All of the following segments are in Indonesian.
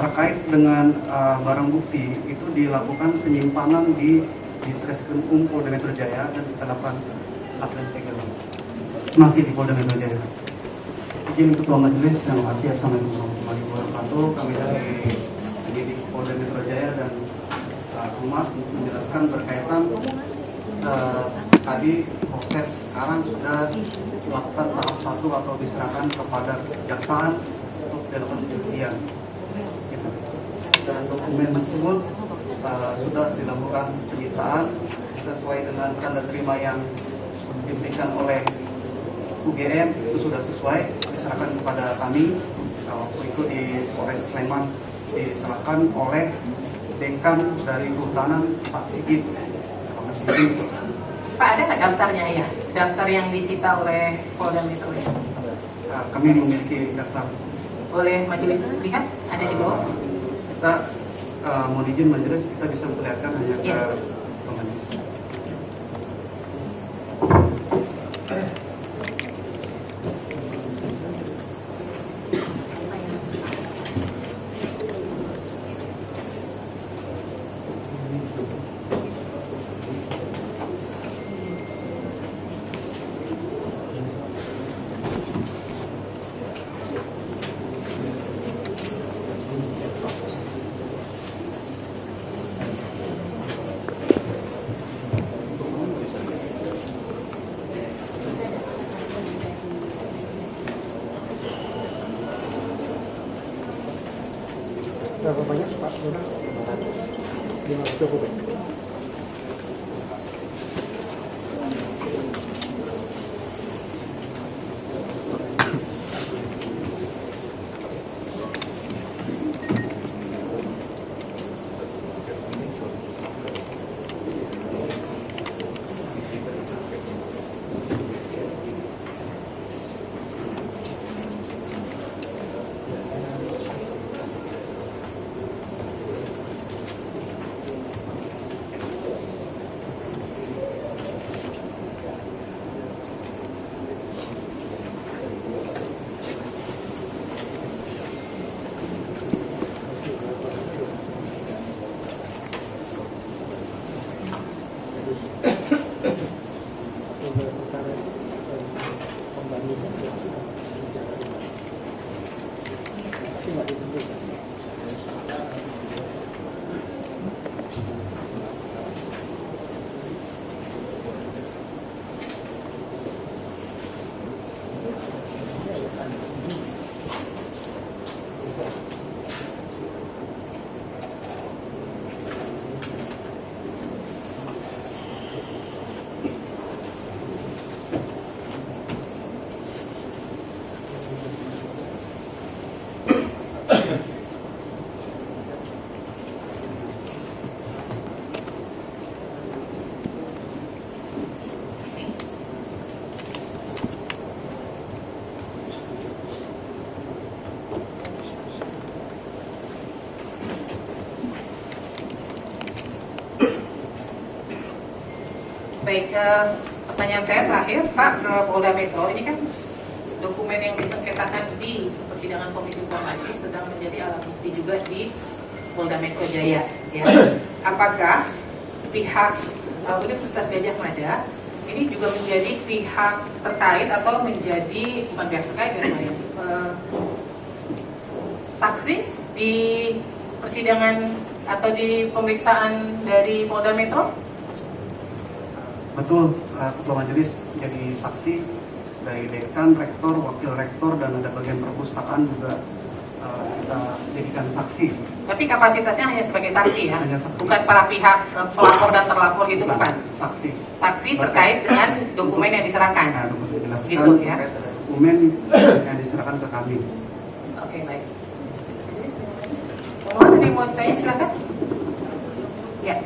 terkait dengan barang bukti itu dilakukan penyimpanan di Treskrim Polda Metro Jaya dan kita lakukan laporan segel masih di Polda Metro Jaya. Izin Ketua Majelis, terima kasih. Assalamualaikum warahmatullahi wabarakatuh. Kami dari penyidik Polda Metro Jaya dan Humas untuk menjelaskan berkaitan tadi proses sekarang sudah dilakukan tahap 1 atau diserahkan kepada kejaksaan untuk dilakukan penelitian. Dan dokumen tersebut sudah dilakukan penyitaan sesuai dengan tanda terima yang diberikan oleh UGM, itu sudah sesuai diserahkan kepada kami. Waktu itu di Polres Sleman diserahkan oleh Dekan dari Kehutanan Pak Sigit. Terima kasih. Pak, ada nggak daftarnya ya? Daftar yang disita oleh Polda Metro ya? Kami memiliki daftar. Boleh majelis lihat? Ada di bawah? Kita mohon izin majelis, kita bisa memperlihatkan hanya ke majelis. Berapa banyak Pak? 5 cukup. Baik, pertanyaan saya terakhir Pak ke Polda Metro. Ini kan dokumen yang disengketakan di persidangan Komisi Informasi sedang menjadi alat bukti juga di Polda Metro Jaya ya. Apakah pihak Universitas Gadjah Mada ini juga menjadi pihak terkait atau menjadi bukan pihak terkait ya, saksi di persidangan atau di pemeriksaan dari Polda Metro? Betul, Ketua Majelis jadi saksi dari Dekan, Rektor, Wakil Rektor, dan ada bagian perpustakaan juga kita jadikan saksi. Tapi kapasitasnya hanya sebagai saksi ya? Hanya saksi. Bukan para pihak pelapor dan terlapor gitu, bukan? Saksi. Saksi terkait dengan dokumen yang diserahkan? Nah, menjelaskan gitu, ya? terkait dengan dokumen yang diserahkan ke kami. Oke, baik. Mohon ada yang mau ditanya, silakan. Ya.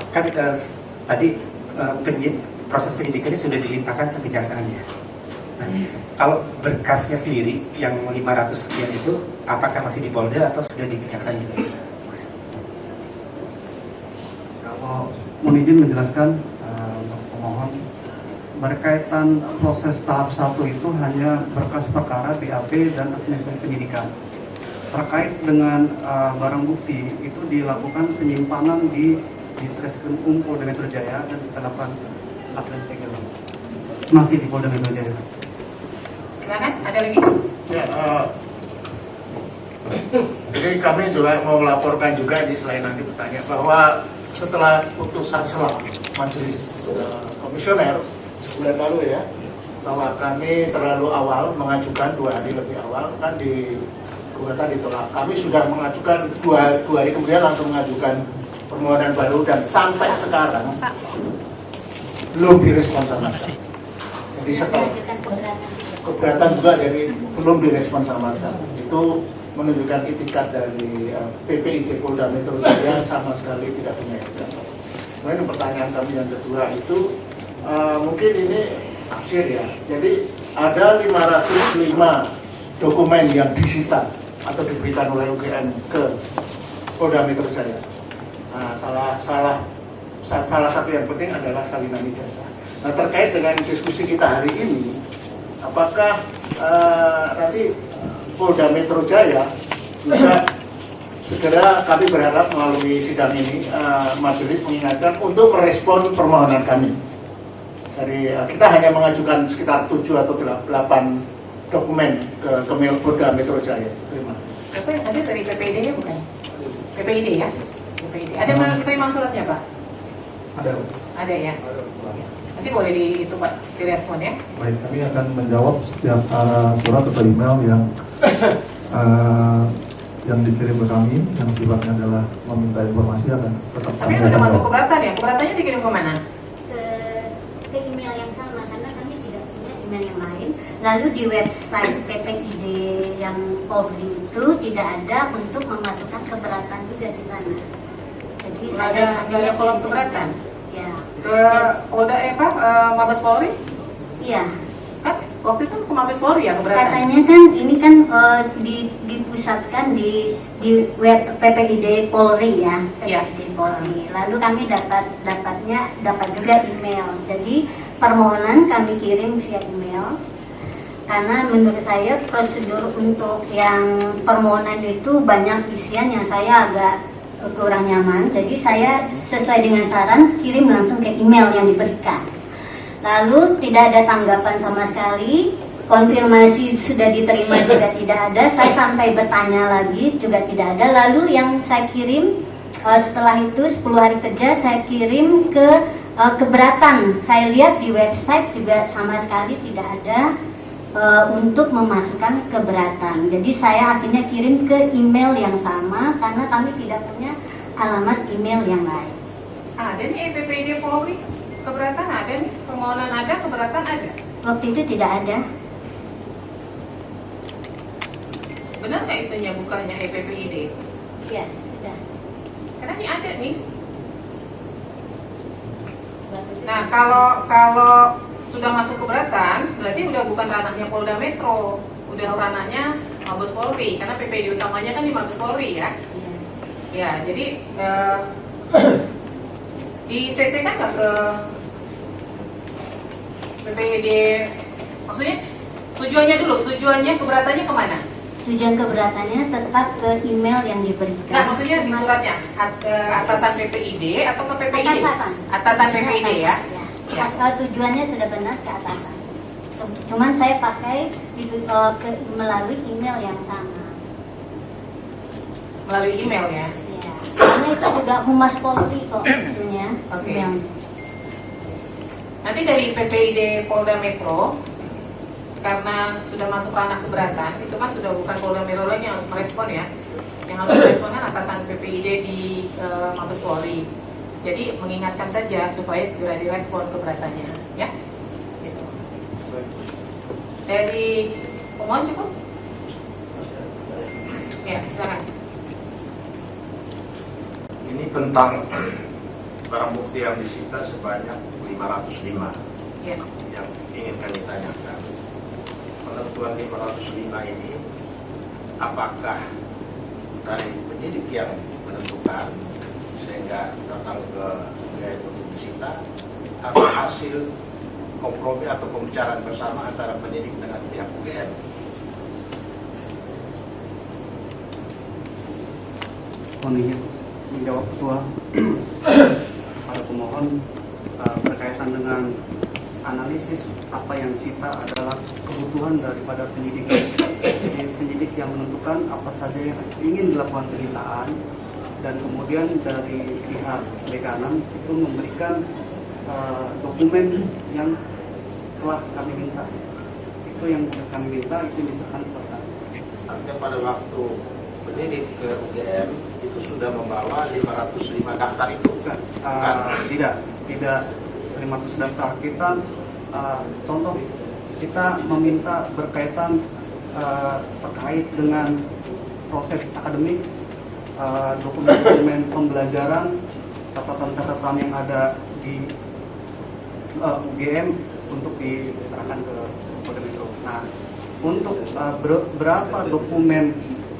Kan tadi proses penyidikannya sudah dilimpahkan ke kejaksaan ya. Nah, kalau berkasnya sendiri yang 500 sekian itu apakah masih di Polda atau sudah di kejaksaan juga? Kalau mohon izin menjelaskan untuk pemohon berkaitan proses tahap 1 itu hanya berkas perkara BAP dan administrasi penyidikan. Terkait dengan barang bukti itu dilakukan penyimpanan di Treskrimum Polda Metro Jaya dan kita lakukan laporan segel. Masih di Polda Metro Jaya. Silakan, ada lagi? Ya, jadi kami juga mau laporkan juga di selain nanti bertanya bahwa setelah putusan selah majelis komisioner sebulan lalu ya, bahwa kami terlalu awal mengajukan 2 hari lebih awal, kan di gugatan ditolak. Kami sudah mengajukan 2 hari kemudian langsung mengajukan permohonan baru dan sampai sekarang belum direspon sama sekali. Jadi setelah keberatan juga jadi belum direspon sama sekali. Itu menunjukkan itikat dari PPID Polda Metro Jaya sama sekali tidak punya itikat. Kemudian pertanyaan kami yang kedua itu mungkin ini tafsir ya. Jadi ada 505 dokumen yang disita atau diberikan oleh UGM ke Polda Metro Jaya. Nah, salah satu yang penting adalah salinan ijazah. Nah, terkait dengan diskusi kita hari ini, apakah nanti Polda Metro Jaya juga segera, kami berharap melalui sidang ini majelis mengingatkan untuk merespon permohonan kami. Dari kita hanya mengajukan sekitar 7 atau 8 dokumen ke Polda Metro Jaya. Terima kasih. Apa yang ada dari PPID-nya bukan? PPID ya? PPID. Ada terima suratnya Pak? Ada. Ada ya? Nanti boleh itu Pak, direspon ya? Baik, kami akan menjawab setiap surat atau email yang dikirim ke kami yang sifatnya adalah meminta informasi akan tetap Tapi kami udah akan masuk jawab. keberatan ya? Keberatannya dikirim ke mana? Ke email yang sama karena kami tidak punya email yang lain. Lalu di website PPID yang Polri itu tidak ada untuk memasukkan keberatan juga di sana. Jadi Nggak ada kolom keberatan? Ya. Ke Polda Mabes Polri? Iya. Kan waktu itu ke Mabes Polri ya keberatan? Katanya kan ini kan dipusatkan di web PPID Polri ya. Iya. PPID Polri. Lalu kami dapat juga email. Jadi permohonan kami kirim via email. Karena menurut saya prosedur untuk yang permohonan itu banyak isian yang saya agak kurang nyaman. Jadi saya sesuai dengan saran kirim langsung ke email yang diberikan. Lalu tidak ada tanggapan sama sekali, konfirmasi sudah diterima juga tidak ada. Saya sampai bertanya lagi juga tidak ada. Lalu yang saya kirim setelah itu 10 hari kerja saya kirim ke keberatan. Saya lihat di website juga sama sekali tidak ada untuk memasukkan keberatan. Jadi saya akhirnya kirim ke email yang sama karena kami tidak punya alamat email yang lain. Ada nih PPID Polri, keberatan ada nih, permohonan ada, keberatan ada. Waktu itu tidak ada. Benar nggak itunya bukannya PPID? Ya, sudah. Karena ini ada nih. Nah kalau sudah masuk keberatan, berarti udah bukan ranahnya Polda Metro, udah ranahnya Mabes Polri, karena PPID utamanya kan di Mabes Polri ya. Ya, jadi di CC kan nggak ke PPID, maksudnya tujuannya keberatannya kemana? Tujuan keberatannya tetap ke email yang diberikan. Nah, maksudnya di suratnya atasan PPID atau ke PPID? Atasan PPID ya. Ya. Tujuannya sudah benar ke atasan. Cuman saya pakai melalui email yang sama. Melalui email ya. Ya. Karena itu juga Humas Polri kok itunya. Oke. Email. Nanti dari PPID Polda Metro, karena sudah masuk ranah keberatan, itu kan sudah bukan Polda Metro lagi yang harus merespon ya. Yang harus merespon kan atasan PPID di Mabes Polri. Jadi mengingatkan saja supaya segera direspon keberatannya, ya. Gitu. Dari pemohon cukup? Ya, silakan. Ini tentang barang bukti yang disita sebanyak 505 Ya. yang ingin kami tanyakan. Penentuan 505 ini apakah dari penyidik yang menentukan sehingga datang ke UGM untuk disita atau hasil kompromi atau pembicaraan bersama antara penyidik dengan pihak UGM. Mohon izin menjawab ketua pada pemohon berkaitan dengan analisis apa yang disita adalah kebutuhan daripada penyidik. Jadi penyidik yang menentukan apa saja yang ingin dilakukan penyitaan, dan kemudian dari pihak Leganan itu memberikan dokumen yang telah kami minta. Itu yang kami minta, itu diserahkan kepada kami. Artinya pada waktu penyidik ke UGM itu sudah membawa 505 daftar itu? Bukan. Tidak 500 daftar. Kita contoh, kita meminta berkaitan terkait dengan proses akademik, dokumen-dokumen pembelajaran, catatan-catatan yang ada di UGM untuk diserahkan ke Polda Metro. Nah, untuk berapa dokumen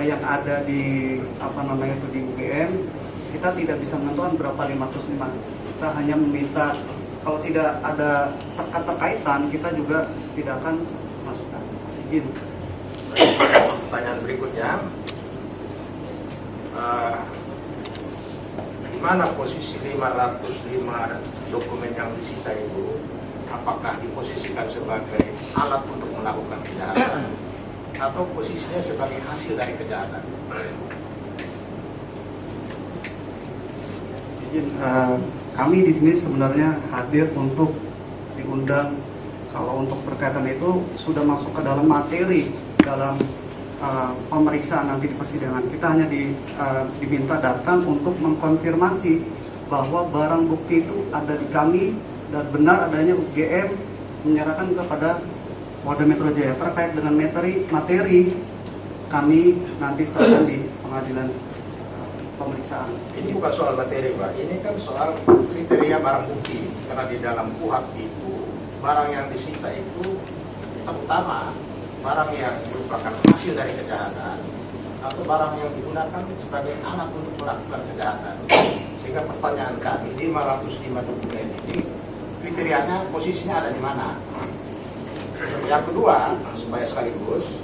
yang ada di di UGM, kita tidak bisa menentukan berapa 505. Kita hanya meminta, kalau tidak ada keterkaitan, kita juga tidak akan masukkan. Izin. Pertanyaan berikutnya, di mana posisi 505 dokumen yang disita itu? Apakah diposisikan sebagai alat untuk melakukan kejahatan atau posisinya sebagai hasil dari kejahatan? Izin, kami di sini sebenarnya hadir untuk diundang. Kalau untuk berkaitan itu sudah masuk ke dalam materi dalam pemeriksaan nanti di persidangan. Kita hanya diminta datang untuk mengkonfirmasi bahwa barang bukti itu ada di kami dan benar adanya UGM menyerahkan kepada Polda Metro Jaya. Terkait dengan materi kami nanti serahkan di pengadilan pemeriksaan. Ini bukan soal materi, Pak. Ini kan soal kriteria barang bukti. Karena di dalam KUHP itu barang yang disita itu terutama barang yang merupakan hasil dari kejahatan atau barang yang digunakan sebagai alat untuk melakukan kejahatan. Sehingga pertanyaan kami, 505 dokumen ini kriterianya posisinya ada di mana? Yang kedua, supaya sekaligus,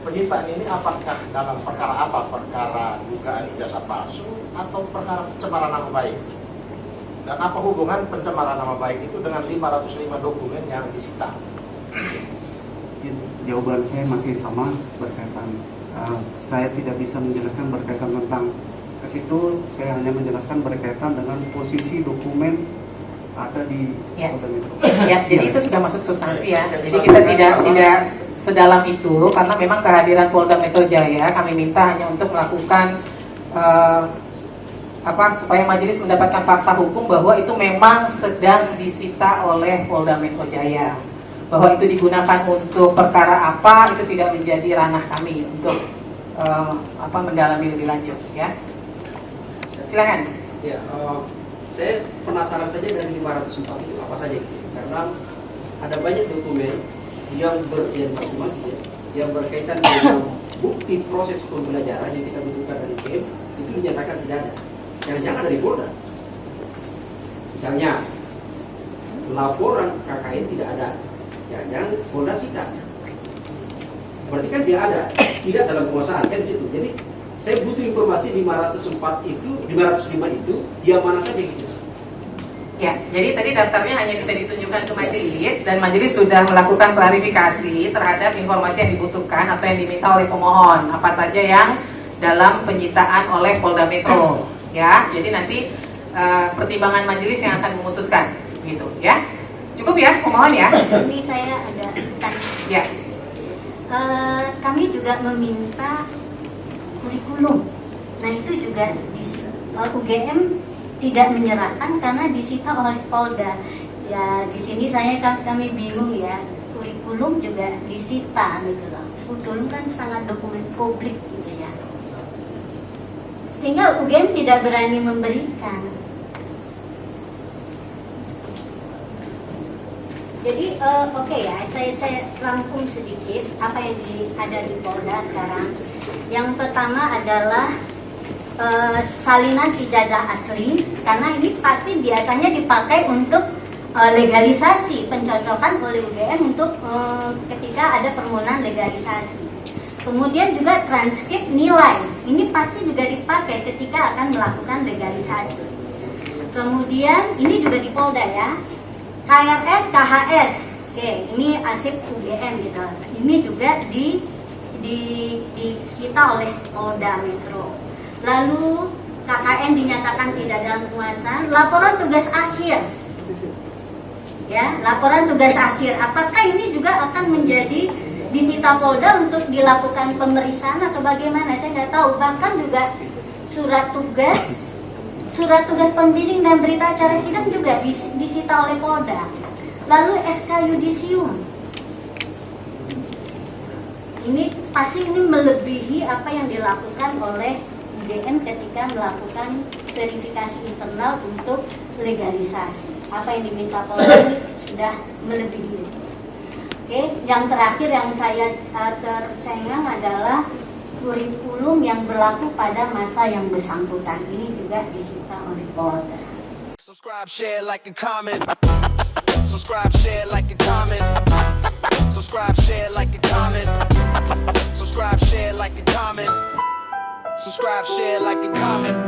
penyitaan ini apakah dalam perkara apa? Perkara dugaan ijazah palsu atau perkara pencemaran nama baik? Dan apa hubungan pencemaran nama baik itu dengan 505 dokumen yang disita? Jawaban saya masih sama berkaitan. Saya tidak bisa menjelaskan berkaitan tentang ke situ. Saya hanya menjelaskan berkaitan dengan posisi dokumen ada di Polda Metro. Ya, jadi itu sudah masuk substansi ya. Jadi kita tidak sedalam itu karena memang kehadiran Polda Metro Jaya kami minta hanya untuk melakukan supaya majelis mendapatkan fakta hukum bahwa itu memang sedang disita oleh Polda Metro Jaya. Bahwa itu digunakan untuk perkara apa itu tidak menjadi ranah kami untuk mendalami lebih lanjut ya. Silakan. Ya, saya penasaran saja dari 504 itu apa saja, karena ada banyak dokumen yang berkaitan dengan bukti proses pembelajaran yang kita butuhkan dari UGM itu dinyatakan tidak ada. Jangan-jangan dari Polda. Misalnya laporan KKN tidak ada, jangan Polda sita. Berarti kan dia ada, tidak dalam penguasaan kan di situ. Jadi saya butuh informasi 505 itu dia mana saja gitu. Ya, jadi tadi daftarnya hanya bisa ditunjukkan ke majelis dan majelis sudah melakukan klarifikasi terhadap informasi yang dibutuhkan atau yang diminta oleh pemohon. Apa saja yang dalam penyitaan oleh Polda Metro, ya. Jadi nanti pertimbangan majelis yang akan memutuskan, gitu, ya. Cukup ya, pemohon ya. Ini saya ada tanya. Ya. Kami juga meminta kurikulum. Nah itu juga UGM tidak menyerahkan karena disita oleh Polda. Ya di sini kami bingung ya. Kurikulum juga disita gitu loh. Kurikulum kan sangat dokumen publik gitu ya. Sehingga UGM tidak berani memberikan. Jadi oke ya, saya rangkum sedikit apa yang ada di Polda sekarang. Yang pertama adalah salinan ijazah asli, karena ini pasti biasanya dipakai untuk legalisasi pencocokan oleh UGM untuk ketika ada permohonan legalisasi. Kemudian juga transkrip nilai, ini pasti juga dipakai ketika akan melakukan legalisasi. Kemudian ini juga di Polda ya, KRS, KHS, oke, ini arsip UGM gitu. Ini juga disita oleh Polda Metro. Lalu KKN dinyatakan tidak dalam penguasaan. Laporan tugas akhir, ya, laporan tugas akhir. Apakah ini juga akan menjadi disita Polda untuk dilakukan pemeriksaan atau bagaimana? Saya nggak tahu. Bahkan juga surat tugas pembimbing dan berita acara sidang juga disita oleh Polda. Lalu SK yudisium. Ini pasti ini melebihi apa yang dilakukan oleh UGM ketika melakukan verifikasi internal untuk legalisasi. Apa yang diminta Polda ini sudah melebihi itu. Oke, yang terakhir yang saya tercengang adalah kurikulum yang berlaku pada masa yang bersangkutan. Ini juga disita oleh Polda. Subscribe, share, like, and comment. Subscribe, share, like, and comment. Subscribe, share, like, and comment. Subscribe, share, like, and comment. Subscribe, share, like, and comment.